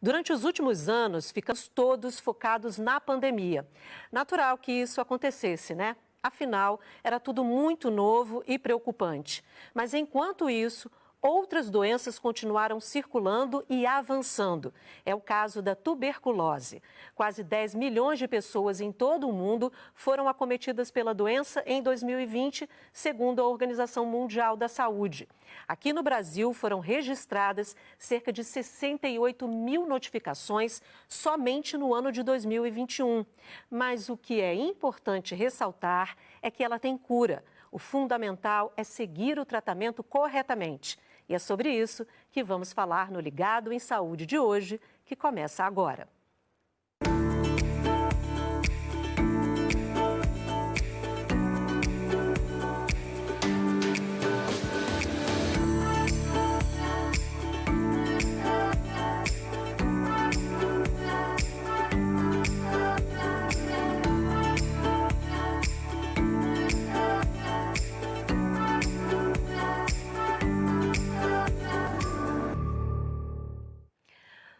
Durante os últimos anos, ficamos todos focados na pandemia. Natural que isso acontecesse, né? Afinal, era tudo muito novo e preocupante. Mas enquanto isso, outras doenças continuaram circulando e avançando. É o caso da tuberculose. Quase 10 milhões de pessoas em todo o mundo foram acometidas pela doença em 2020, segundo a Organização Mundial da Saúde. Aqui no Brasil foram registradas cerca de 68 mil notificações somente no ano de 2021. Mas o que é importante ressaltar é que ela tem cura. O fundamental é seguir o tratamento corretamente. E é sobre isso que vamos falar no Ligado em Saúde de hoje, que começa agora.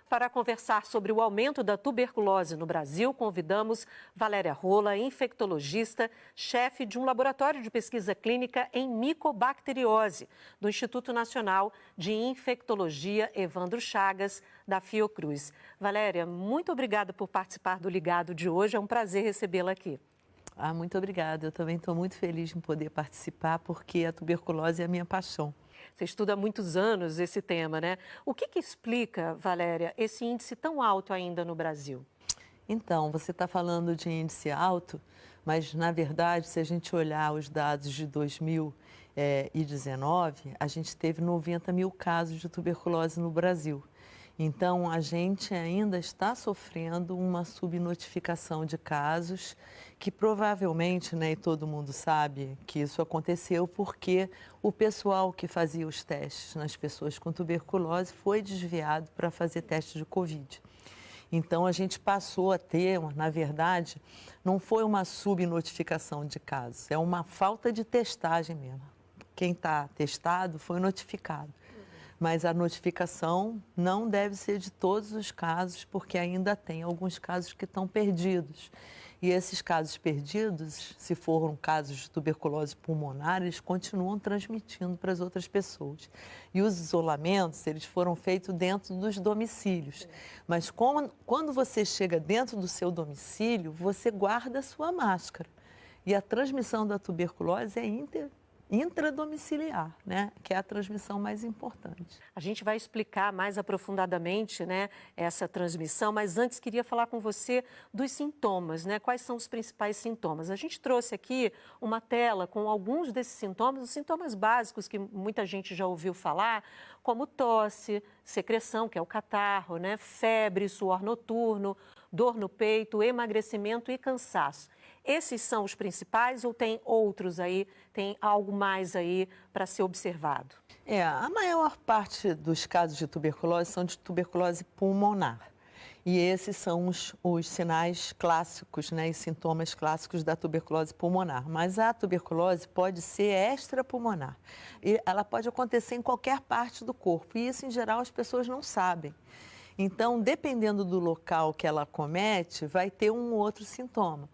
Para conversar sobre o aumento da tuberculose no Brasil, convidamos Valéria Rola, infectologista, chefe de um laboratório de pesquisa clínica em micobacteriose, do Instituto Nacional de Infectologia Evandro Chagas, da Fiocruz. Valéria, muito obrigada por participar do Ligado de hoje, é um prazer recebê-la aqui. Muito obrigada. Eu também estou muito feliz em poder participar, porque a tuberculose é a minha paixão. Você estuda há muitos anos esse tema, né? O que explica, Valéria, esse índice tão alto ainda no Brasil? Então, você está falando de índice alto, mas, na verdade, se a gente olhar os dados de 2019, a gente teve 90 mil casos de tuberculose no Brasil. Então, a gente ainda está sofrendo uma subnotificação de casos que provavelmente, né, e todo mundo sabe que isso aconteceu porque o pessoal que fazia os testes nas pessoas com tuberculose foi desviado para fazer teste de Covid. Então, a gente passou a ter, na verdade, não foi uma subnotificação de casos, é uma falta de testagem mesmo. Quem está testado foi notificado. Mas a notificação não deve ser de todos os casos, porque ainda tem alguns casos que estão perdidos. E esses casos perdidos, se foram casos de tuberculose pulmonar, eles continuam transmitindo para as outras pessoas. E os isolamentos, eles foram feitos dentro dos domicílios. Mas quando você chega dentro do seu domicílio, você guarda a sua máscara. E a transmissão da tuberculose é intradomiciliar, né? Que é a transmissão mais importante. A gente vai explicar mais aprofundadamente, né, essa transmissão, mas antes queria falar com você dos sintomas, né? Quais são os principais sintomas? A gente trouxe aqui uma tela com alguns desses sintomas, os sintomas básicos que muita gente já ouviu falar, como tosse, secreção, que é o catarro, né? Febre, suor noturno, dor no peito, emagrecimento e cansaço. Esses são os principais ou tem outros aí, tem algo mais aí para ser observado? A maior parte dos casos de tuberculose são de tuberculose pulmonar. E esses são os sinais clássicos, né, e sintomas clássicos da tuberculose pulmonar. Mas a tuberculose pode ser extrapulmonar. E ela pode acontecer em qualquer parte do corpo. E isso, em geral, as pessoas não sabem. Então, dependendo do local que ela acomete, vai ter um outro sintoma.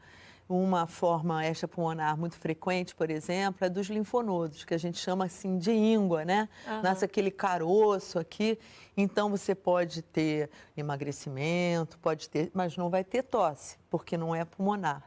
Uma forma extrapulmonar muito frequente, por exemplo, é dos linfonodos, que a gente chama assim de íngua, né? Nasce aquele caroço aqui, então você pode ter emagrecimento, pode ter, mas não vai ter tosse, porque não é pulmonar,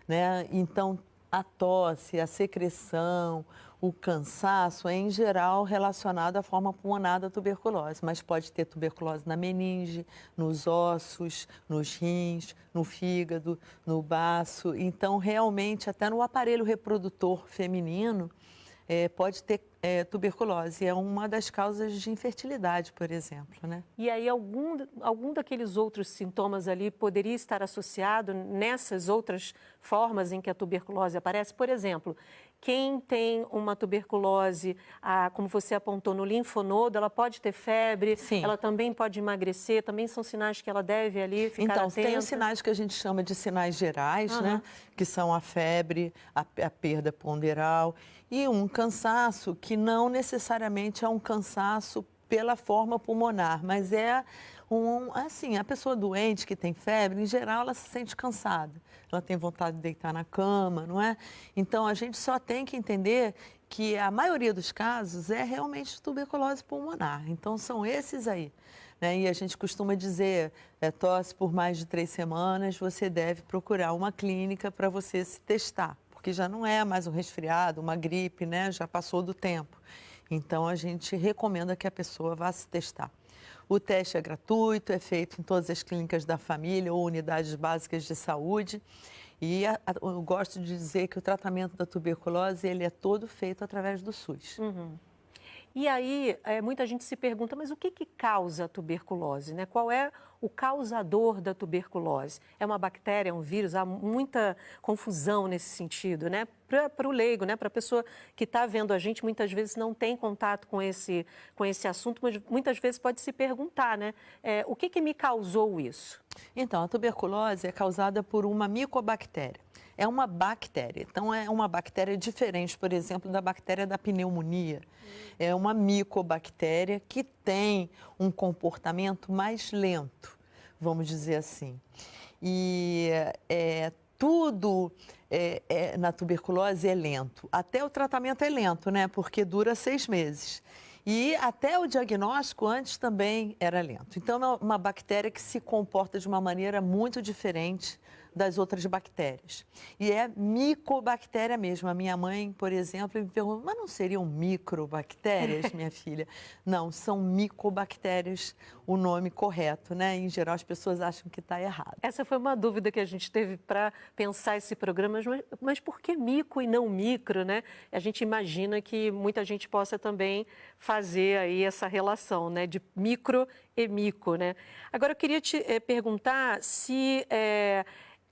né? Então, a tosse, a secreção, o cansaço é, em geral, relacionado à forma pulmonar da tuberculose, mas pode ter tuberculose na meninge, nos ossos, nos rins, no fígado, no baço. Então, realmente, até no aparelho reprodutor feminino, pode ter tuberculose. É uma das causas de infertilidade, por exemplo, né? E aí, algum daqueles outros sintomas ali poderia estar associado nessas outras formas em que a tuberculose aparece? Por exemplo, quem tem uma tuberculose, como você apontou, no linfonodo, ela pode ter febre, Sim. Ela também pode emagrecer, também são sinais que ela deve ali ficar Então, atenta? tem os sinais que a gente chama de sinais gerais, né? Que são a febre, a perda ponderal e um cansaço que não necessariamente é um cansaço pela forma pulmonar, mas é Assim, a pessoa doente que tem febre, em geral, ela se sente cansada. Ela tem vontade de deitar na cama, não é? Então, a gente só tem que entender que a maioria dos casos é realmente tuberculose pulmonar. Então, são esses aí. Né? E a gente costuma dizer, tosse por mais de 3 semanas, você deve procurar uma clínica para você se testar. Porque já não é mais um resfriado, uma gripe, né? Já passou do tempo. Então, a gente recomenda que a pessoa vá se testar. O teste é gratuito, é feito em todas as clínicas da família ou unidades básicas de saúde. E eu gosto de dizer que o tratamento da tuberculose, ele é todo feito através do SUS. E aí, muita gente se pergunta, mas o que causa a tuberculose, né? Qual é o causador da tuberculose? É uma bactéria, é um vírus? Há muita confusão nesse sentido, né? Para o leigo, né? Para a pessoa que está vendo a gente, muitas vezes não tem contato com esse assunto, mas muitas vezes pode se perguntar, né? O que me causou isso? Então, a tuberculose é causada por uma micobactéria. É uma bactéria. Então, é uma bactéria diferente, por exemplo, da bactéria da pneumonia. É uma micobactéria que tem um comportamento mais lento, vamos dizer assim. E tudo na tuberculose é lento. Até o tratamento é lento, né? Porque dura 6 meses. E até o diagnóstico antes também era lento. Então, é uma bactéria que se comporta de uma maneira muito diferente das outras bactérias. E é micobactéria mesmo. A minha mãe, por exemplo, me perguntou, mas não seriam microbactérias, minha filha? Não, são micobactérias o nome correto, né? Em geral, as pessoas acham que está errado. Essa foi uma dúvida que a gente teve para pensar esse programa, mas por que mico e não micro, né? A gente imagina que muita gente possa também fazer aí essa relação, né, de micro e mico, né? Agora, eu queria te perguntar se...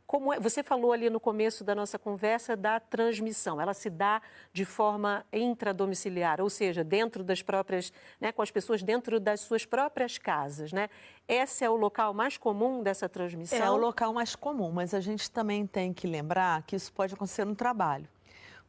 como você falou ali no começo da nossa conversa da transmissão, ela se dá de forma intradomiciliar, ou seja, dentro das próprias, né, com as pessoas dentro das suas próprias casas, né? Esse é o local mais comum dessa transmissão? É o local mais comum, mas a gente também tem que lembrar que isso pode acontecer no trabalho.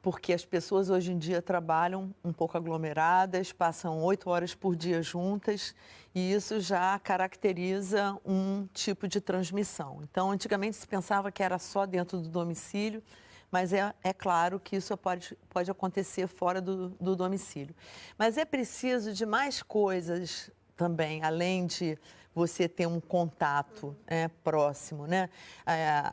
Porque as pessoas hoje em dia trabalham um pouco aglomeradas, passam 8 horas por dia juntas e isso já caracteriza um tipo de transmissão. Então, antigamente se pensava que era só dentro do domicílio, mas é claro que isso pode acontecer fora do domicílio. Mas é preciso de mais coisas também, além de você ter um contato próximo, né?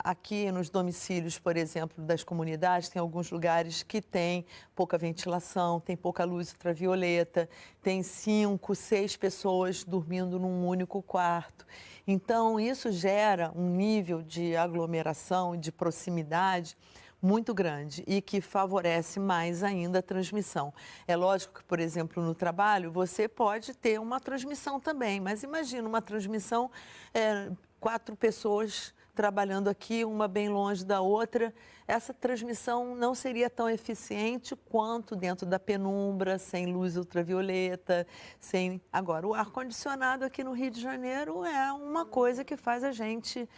Aqui nos domicílios, por exemplo, das comunidades, tem alguns lugares que tem pouca ventilação, tem pouca luz ultravioleta, tem 5, 6 pessoas dormindo num único quarto. Então, isso gera um nível de aglomeração, de proximidade muito grande e que favorece mais ainda a transmissão. É lógico que, por exemplo, no trabalho, você pode ter uma transmissão também, mas imagina uma transmissão, 4 pessoas trabalhando aqui, uma bem longe da outra, essa transmissão não seria tão eficiente quanto dentro da penumbra, sem luz ultravioleta, sem... Agora, o ar-condicionado aqui no Rio de Janeiro é uma coisa que faz a gente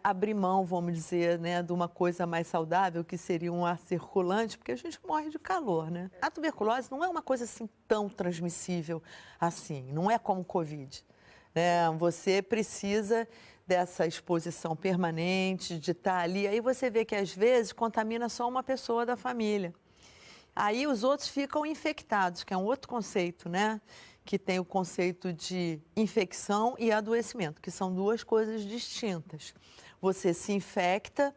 abrir mão, vamos dizer, né, de uma coisa mais saudável, que seria um ar circulante, porque a gente morre de calor, né? A tuberculose não é uma coisa assim tão transmissível assim, não é como o Covid. Você precisa dessa exposição permanente, de estar ali. Aí você vê que às vezes contamina só uma pessoa da família. Aí os outros ficam infectados, que é um outro conceito, né? Que tem o conceito de infecção e adoecimento, que são 2 coisas distintas. Você se infecta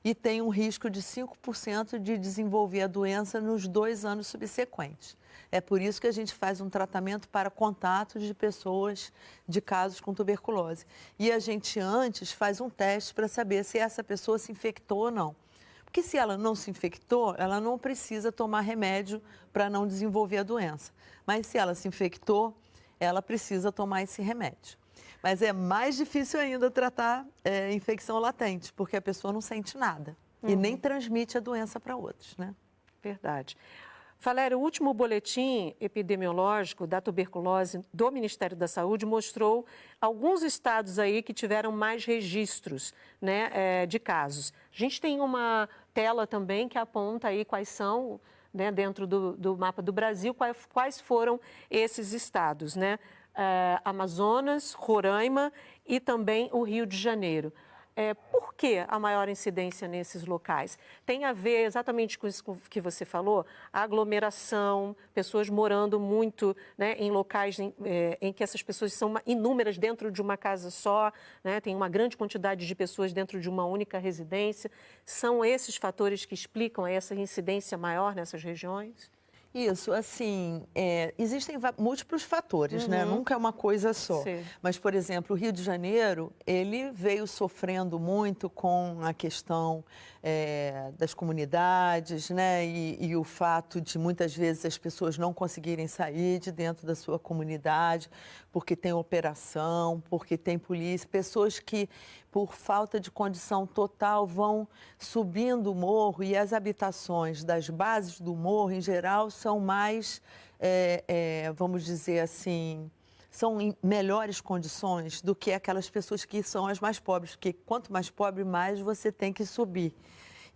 e tem um risco de 5% de desenvolver a doença nos 2 anos subsequentes. É por isso que a gente faz um tratamento para contatos de pessoas de casos com tuberculose. E a gente antes faz um teste para saber se essa pessoa se infectou ou não. Porque se ela não se infectou, ela não precisa tomar remédio para não desenvolver a doença. Mas se ela se infectou, ela precisa tomar esse remédio. Mas é mais difícil ainda tratar infecção latente, porque a pessoa não sente nada e nem transmite a doença para outros, né? Verdade. Valéria, o último boletim epidemiológico da tuberculose do Ministério da Saúde mostrou alguns estados aí que tiveram mais registros, né, de casos. A gente tem uma tela também que aponta aí quais são, né, dentro do mapa do Brasil, quais foram esses estados, né? Amazonas, Roraima e também o Rio de Janeiro. Por que a maior incidência nesses locais? Tem a ver exatamente com isso que você falou, a aglomeração, pessoas morando muito, né, em locais em que essas pessoas são inúmeras dentro de uma casa só, né, tem uma grande quantidade de pessoas dentro de uma única residência. São esses fatores que explicam essa incidência maior nessas regiões? Isso, assim, existem múltiplos fatores, né? Nunca é uma coisa só. Sim. Mas, por exemplo, o Rio de Janeiro, ele veio sofrendo muito com a questão das comunidades, né? E o fato de, muitas vezes, as pessoas não conseguirem sair de dentro da sua comunidade, porque tem operação, porque tem polícia, pessoas que, por falta de condição total, vão subindo o morro e as habitações das bases do morro, em geral, são mais, vamos dizer assim, são em melhores condições do que aquelas pessoas que são as mais pobres, porque quanto mais pobre, mais você tem que subir.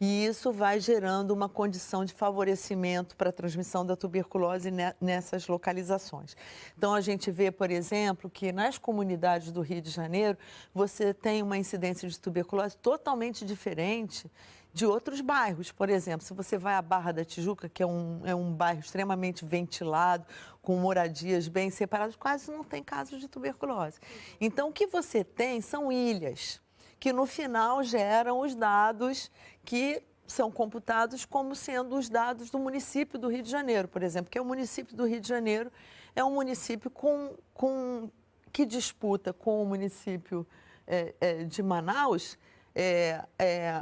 E isso vai gerando uma condição de favorecimento para a transmissão da tuberculose nessas localizações. Então, a gente vê, por exemplo, que nas comunidades do Rio de Janeiro, você tem uma incidência de tuberculose totalmente diferente de outros bairros. Por exemplo, se você vai à Barra da Tijuca, que é um bairro extremamente ventilado, com moradias bem separadas, quase não tem casos de tuberculose. Então, o que você tem são ilhas, que no final geram os dados que são computados como sendo os dados do município do Rio de Janeiro, por exemplo, que o município do Rio de Janeiro é um município que disputa com o município de Manaus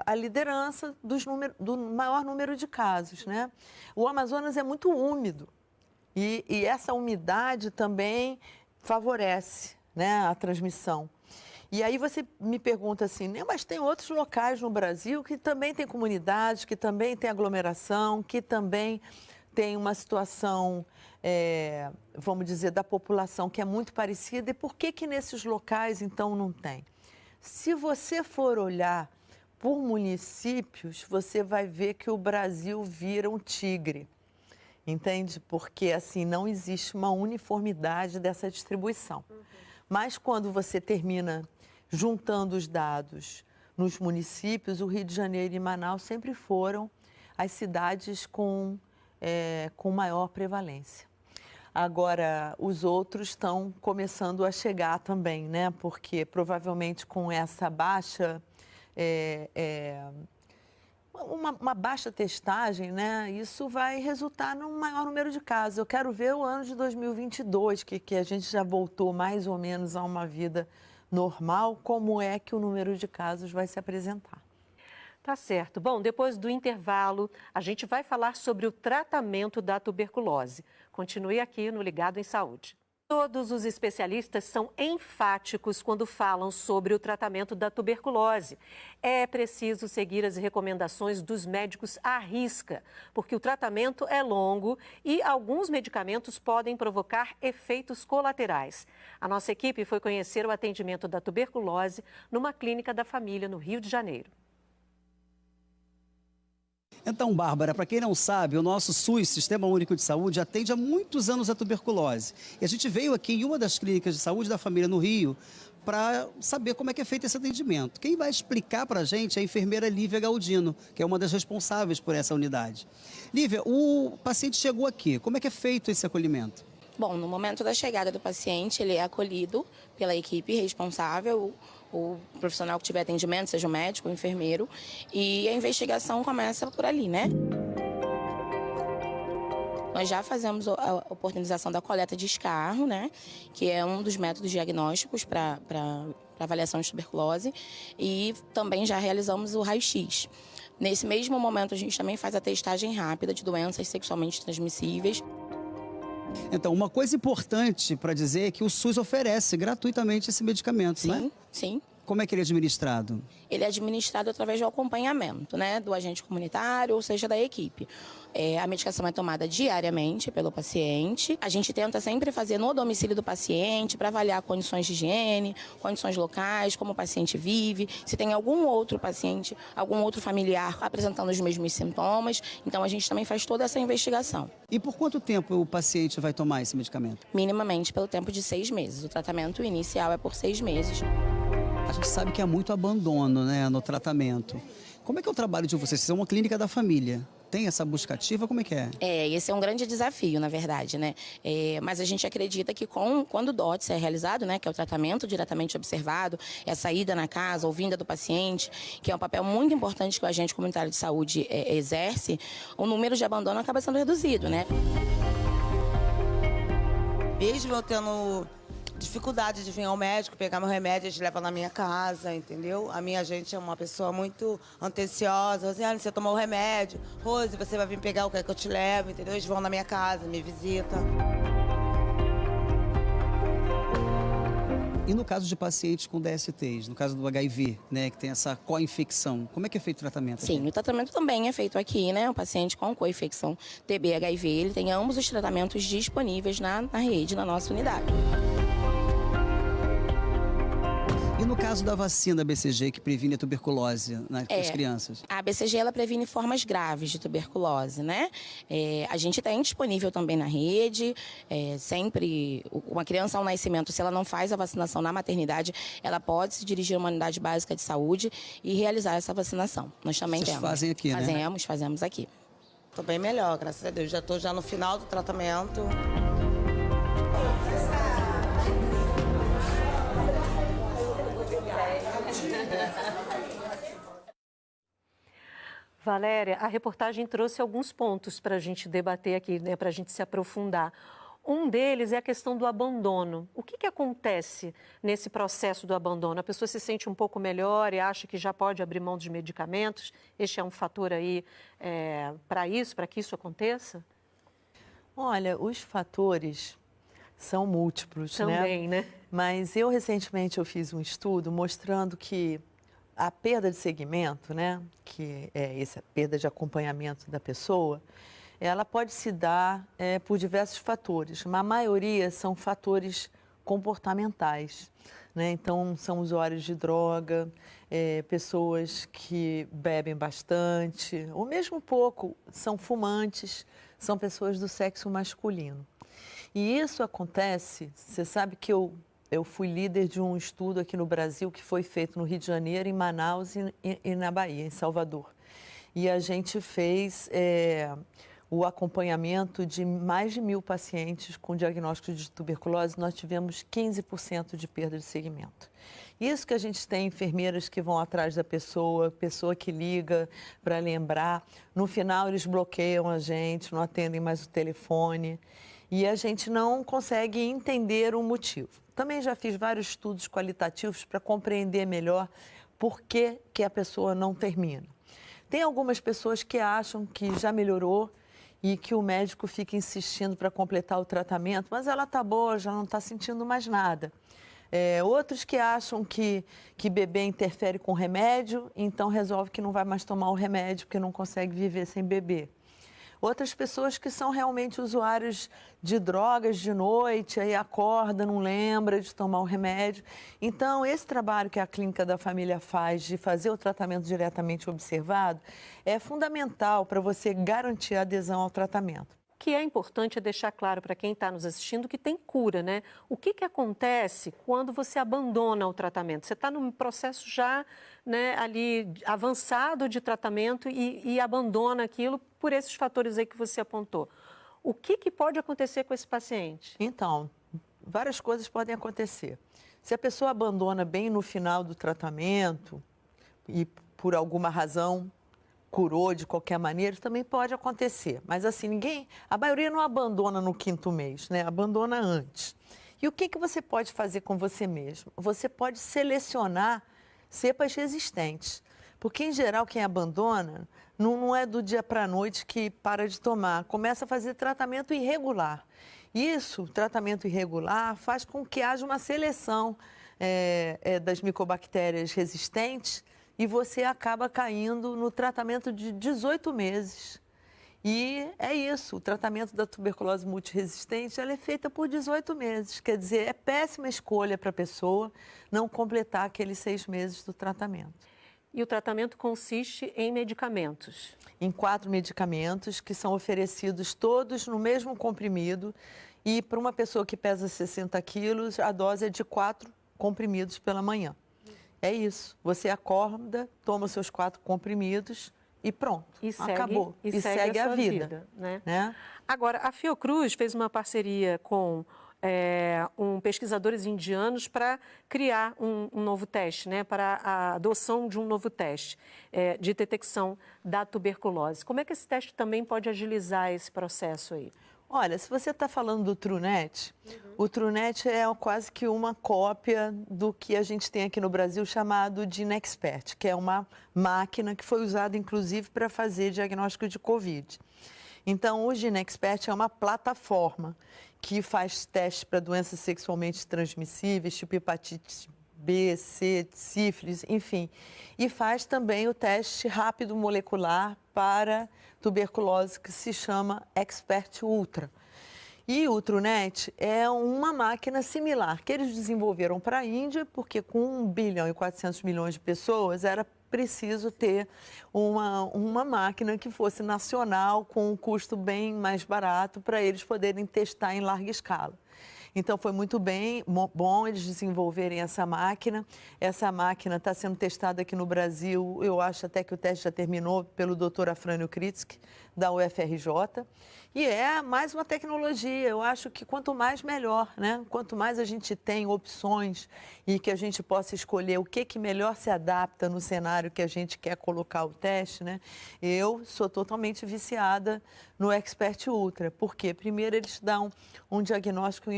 a liderança do maior número de casos, né? O Amazonas é muito úmido e essa umidade também favorece, né, a transmissão. E aí você me pergunta assim, né, mas tem outros locais no Brasil que também tem comunidades, que também tem aglomeração, que também tem uma situação, vamos dizer, da população que é muito parecida. E por que nesses locais, então, não tem? Se você for olhar por municípios, você vai ver que o Brasil vira um tigre, entende? Porque, assim, não existe uma uniformidade dessa distribuição. Mas quando você termina juntando os dados nos municípios, o Rio de Janeiro e Manaus sempre foram as cidades com maior prevalência. Agora, os outros estão começando a chegar também, né? Porque provavelmente com essa baixa, uma baixa testagem, né? Isso vai resultar num maior número de casos. Eu quero ver o ano de 2022, que a gente já voltou mais ou menos a uma vida normal, como é que o número de casos vai se apresentar. Tá certo. Bom, depois do intervalo, a gente vai falar sobre o tratamento da tuberculose. Continue aqui no Ligado em Saúde. Todos os especialistas são enfáticos quando falam sobre o tratamento da tuberculose. É preciso seguir as recomendações dos médicos à risca, porque o tratamento é longo e alguns medicamentos podem provocar efeitos colaterais. A nossa equipe foi conhecer o atendimento da tuberculose numa clínica da família no Rio de Janeiro. Então, Bárbara, para quem não sabe, o nosso SUS, Sistema Único de Saúde, atende há muitos anos a tuberculose. E a gente veio aqui em uma das clínicas de saúde da família no Rio para saber como é que é feito esse atendimento. Quem vai explicar para a gente é a enfermeira Lívia Galdino, que é uma das responsáveis por essa unidade. Lívia, o paciente chegou aqui, como é que é feito esse acolhimento? Bom, no momento da chegada do paciente, ele é acolhido pela equipe responsável, o profissional que tiver atendimento, seja o médico, o enfermeiro, e a investigação começa por ali, né? Nós já fazemos a oportunização da coleta de escarro, né? Que é um dos métodos diagnósticos para avaliação de tuberculose, e também já realizamos o raio-x. Nesse mesmo momento, a gente também faz a testagem rápida de doenças sexualmente transmissíveis. Então, uma coisa importante para dizer é que o SUS oferece gratuitamente esse medicamento, né? Sim. como é que ele é administrado? Ele é administrado através do acompanhamento, né, do agente comunitário, ou seja, da equipe. A medicação é tomada diariamente pelo paciente. A gente tenta sempre fazer no domicílio do paciente para avaliar condições de higiene, condições locais, como o paciente vive, se tem algum outro paciente, algum outro familiar apresentando os mesmos sintomas. Então, a gente também faz toda essa investigação. E por quanto tempo o paciente vai tomar esse medicamento? Minimamente pelo tempo de 6 meses. O tratamento inicial é por 6 meses. A gente sabe que há muito abandono, né, no tratamento. Como é que é o trabalho de vocês? Vocês são uma clínica da família. Tem essa busca ativa? Como é que é? Esse é um grande desafio, na verdade, né? Mas a gente acredita que quando o DOTS é realizado, né, que é o tratamento diretamente observado, essa ida na casa, ou vinda do paciente, que é um papel muito importante que o agente comunitário de saúde exerce, o número de abandono acaba sendo reduzido, né? Mesmo eu tendo dificuldade de vir ao médico, pegar meu remédio, eles levam na minha casa, entendeu? A minha gente é uma pessoa muito atenciosa. Rosiane, você tomou o remédio. Rose, você vai vir pegar o que é que eu te levo, entendeu? Eles vão na minha casa, me visitam. E no caso de pacientes com DSTs, no caso do HIV, né, que tem essa co-infecção, como é que é feito o tratamento? Sim, o tratamento também é feito aqui, né? O paciente com co-infecção TB-HIV, ele tem ambos os tratamentos disponíveis na rede, na nossa unidade. E no caso da vacina BCG, que previne a tuberculose nas crianças? A BCG, ela previne formas graves de tuberculose, né? A gente tem disponível também na rede, sempre, uma criança ao nascimento, se ela não faz a vacinação na maternidade, ela pode se dirigir a uma unidade básica de saúde e realizar essa vacinação. Nós também Vocês temos. fazem aqui, né? Fazemos aqui. Tô bem melhor, graças a Deus. Já tô no final do tratamento. Valéria, a reportagem trouxe alguns pontos para a gente debater aqui, né, para a gente se aprofundar. Um deles é a questão do abandono. O que acontece nesse processo do abandono? A pessoa se sente um pouco melhor e acha que já pode abrir mão dos medicamentos? Este é um fator aí para que isso aconteça? Olha, os fatores são múltiplos, Também, né? Mas recentemente eu fiz um estudo mostrando que a perda de segmento, né, que é essa perda de acompanhamento da pessoa, ela pode se dar por diversos fatores, mas a maioria são fatores comportamentais, né? Então, são usuários de droga, pessoas que bebem bastante, ou mesmo pouco, são fumantes, são pessoas do sexo masculino. E isso acontece, você sabe que eu fui líder de um estudo aqui no Brasil que foi feito no Rio de Janeiro, em Manaus e na Bahia, em Salvador. E a gente fez o acompanhamento de mais de 1.000 pacientes com diagnóstico de tuberculose. Nós tivemos 15% de perda de segmento. Isso que a gente tem enfermeiras que vão atrás da pessoa que liga para lembrar. No final, eles bloqueiam a gente, não atendem mais o telefone. E a gente não consegue entender o motivo. Também já fiz vários estudos qualitativos para compreender melhor por que a pessoa não termina. Tem algumas pessoas que acham que já melhorou e que o médico fica insistindo para completar o tratamento, mas ela está boa, já não está sentindo mais nada. Outros que acham que beber interfere com o remédio, então resolve que não vai mais tomar o remédio porque não consegue viver sem beber. Outras pessoas que são realmente usuários de drogas de noite, aí acorda, não lembra de tomar o remédio. Então, esse trabalho que a Clínica da Família faz de fazer o tratamento diretamente observado é fundamental para você garantir a adesão ao tratamento. O que é importante é deixar claro para quem está nos assistindo que tem cura, né? O que acontece quando você abandona o tratamento? Você está num processo já, né, ali avançado de tratamento e abandona aquilo por esses fatores aí que você apontou. O que pode acontecer com esse paciente? Então, várias coisas podem acontecer. Se a pessoa abandona bem no final do tratamento e por alguma razão curou de qualquer maneira, isso também pode acontecer. Mas assim, a maioria não abandona no 5º mês, né? Abandona antes. E o que você pode fazer com você mesmo? Você pode selecionar cepas resistentes. Porque, em geral, quem abandona não é do dia para a noite que para de tomar. Começa a fazer tratamento irregular. Isso, tratamento irregular, faz com que haja uma seleção das micobactérias resistentes e você acaba caindo no tratamento de 18 meses. E é isso, o tratamento da tuberculose multiresistente, ela é feita por 18 meses. Quer dizer, é péssima escolha para a pessoa não completar aqueles 6 meses do tratamento. E o tratamento consiste em medicamentos? Em 4 medicamentos que são oferecidos todos no mesmo comprimido. E para uma pessoa que pesa 60 quilos, a dose é de 4 comprimidos pela manhã. É isso, você acorda, toma os seus 4 comprimidos e pronto, acabou. E segue a vida, né? Agora, a Fiocruz fez uma parceria com pesquisadores indianos para criar um novo teste, né? Para a adoção de um novo teste de detecção da tuberculose. Como é que esse teste também pode agilizar esse processo aí? Olha, se você está falando do TruNet, o TruNet é quase que uma cópia do que a gente tem aqui no Brasil chamado de Nexpert, que é uma máquina que foi usada inclusive para fazer diagnóstico de Covid. Então, o Ginexpert é uma plataforma que faz testes para doenças sexualmente transmissíveis, tipo hepatite B, C, sífilis, enfim. E faz também o teste rápido molecular para tuberculose, que se chama Expert Ultra. E o TruNet é uma máquina similar, que eles desenvolveram para a Índia, porque com 1 bilhão e 400 milhões de pessoas era preciso ter uma máquina que fosse nacional, com um custo bem mais barato, para eles poderem testar em larga escala. Então, foi muito bom eles desenvolverem essa máquina. Essa máquina está sendo testada aqui no Brasil, eu acho até que o teste já terminou, pelo Dr. Afrânio Kritzky, da UFRJ. E é mais uma tecnologia, eu acho que quanto mais melhor, né? Quanto mais a gente tem opções e que a gente possa escolher o que melhor se adapta no cenário que a gente quer colocar o teste, né? Eu sou totalmente viciada no Expert Ultra, porque primeiro eles dão um diagnóstico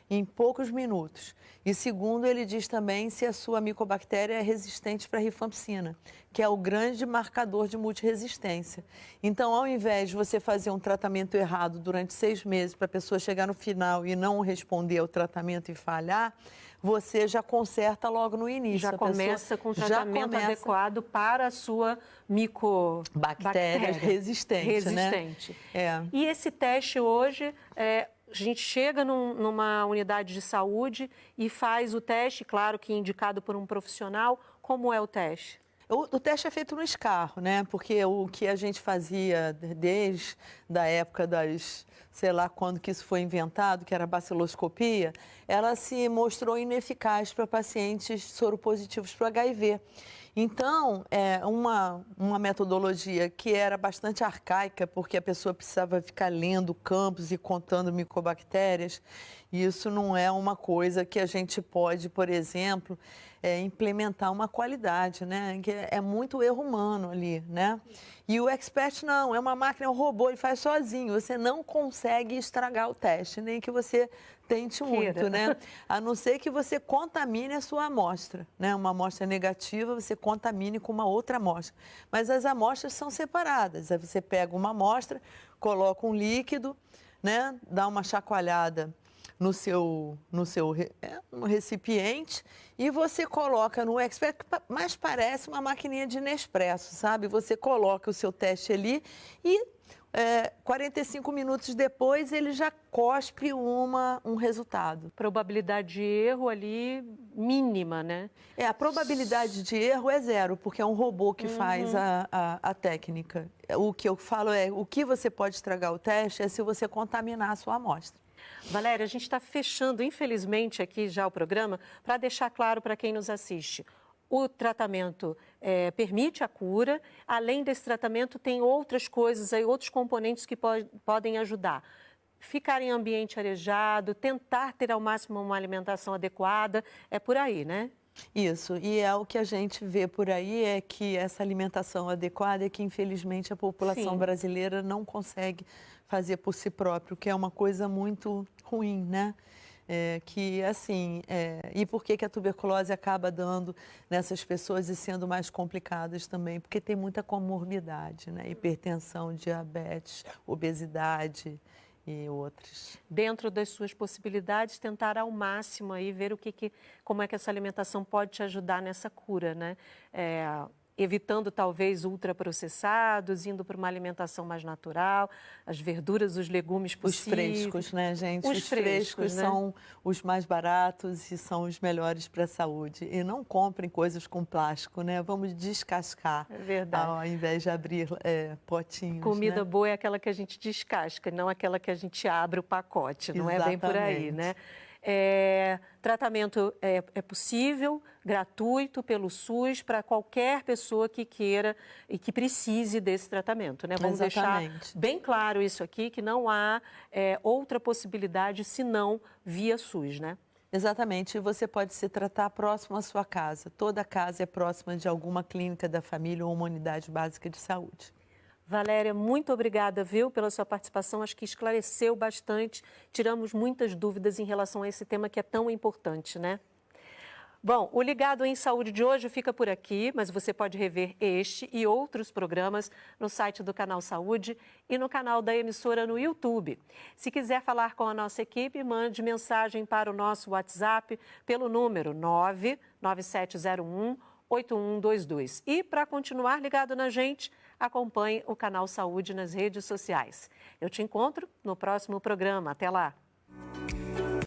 em poucos minutos. E segundo, ele diz também se a sua micobactéria é resistente para a rifampicina, que é o grande marcador de multiresistência. Então, ao invés de você fazer um tratamento errado durante 6 meses para a pessoa chegar no final e não responder ao tratamento e falhar, você já conserta logo no início. Já começa com o tratamento adequado para a sua micobactéria resistente. Né? E esse teste hoje, a gente chega numa unidade de saúde e faz o teste, claro que indicado por um profissional. Como é o teste? O teste é feito no escarro, né? Porque o que a gente fazia desde a época sei lá quando que isso foi inventado, que era a baciloscopia, ela se mostrou ineficaz para pacientes soropositivos para o HIV. Então, é uma metodologia que era bastante arcaica, porque a pessoa precisava ficar lendo campos e contando micobactérias. E isso não é uma coisa que a gente pode, por exemplo, implementar uma qualidade, né? Que é muito erro humano ali, né? E o Expert não, é uma máquina, é um robô, ele faz sozinho. Você não consegue estragar o teste, nem que você tente muito, né? A não ser que você contamine a sua amostra, né? Uma amostra negativa, você contamine com uma outra amostra. Mas as amostras são separadas. Aí você pega uma amostra, coloca um líquido, né? Dá uma chacoalhada no seu recipiente e você coloca no Expert, mas parece uma maquininha de Nespresso, sabe? Você coloca o seu teste ali e 45 minutos depois ele já cospe um resultado. Probabilidade de erro ali mínima, né? A probabilidade de erro é 0, porque é um robô que faz a técnica. O que eu falo o que você pode estragar o teste é se você contaminar a sua amostra. Valéria, a gente está fechando, infelizmente, aqui já o programa, para deixar claro para quem nos assiste. O tratamento permite a cura. Além desse tratamento, tem outras coisas, aí, outros componentes que podem ajudar. Ficar em ambiente arejado, tentar ter ao máximo uma alimentação adequada, é por aí, né? Isso, e é o que a gente vê por aí, é que essa alimentação adequada é que, infelizmente, a população brasileira não consegue fazer por si próprio, que é uma coisa muito ruim, né? E por que a tuberculose acaba dando nessas pessoas e sendo mais complicadas também? Porque tem muita comorbidade, né? Hipertensão, diabetes, obesidade, e outros. Dentro das suas possibilidades, tentar ao máximo aí ver como é que essa alimentação pode te ajudar nessa cura, né? Evitando talvez ultraprocessados, indo para uma alimentação mais natural, as verduras, os legumes possíveis. Os frescos, né, gente? Os frescos, né? São os mais baratos e são os melhores para a saúde. E não comprem coisas com plástico, né? Vamos descascar. É verdade. Ao invés de abrir potinhos. Comida né? boa é aquela que a gente descasca, não aquela que a gente abre o pacote. Não é bem por aí, Exatamente. né? Tratamento é possível, gratuito pelo SUS para qualquer pessoa que queira e que precise desse tratamento, né? Vamos deixar Exatamente. bem claro isso aqui, que não há outra possibilidade senão via SUS, né? Exatamente. E você pode se tratar próximo à sua casa. Toda casa é próxima de alguma clínica da família ou uma unidade básica de saúde. Valéria, muito obrigada, viu, pela sua participação. Acho que esclareceu bastante, tiramos muitas dúvidas em relação a esse tema que é tão importante, né? Bom, o Ligado em Saúde de hoje fica por aqui, mas você pode rever este e outros programas no site do Canal Saúde e no canal da emissora no YouTube. Se quiser falar com a nossa equipe, mande mensagem para o nosso WhatsApp pelo número 99701-8122. E para continuar ligado na gente, acompanhe o Canal Saúde nas redes sociais. Eu te encontro no próximo programa. Até lá!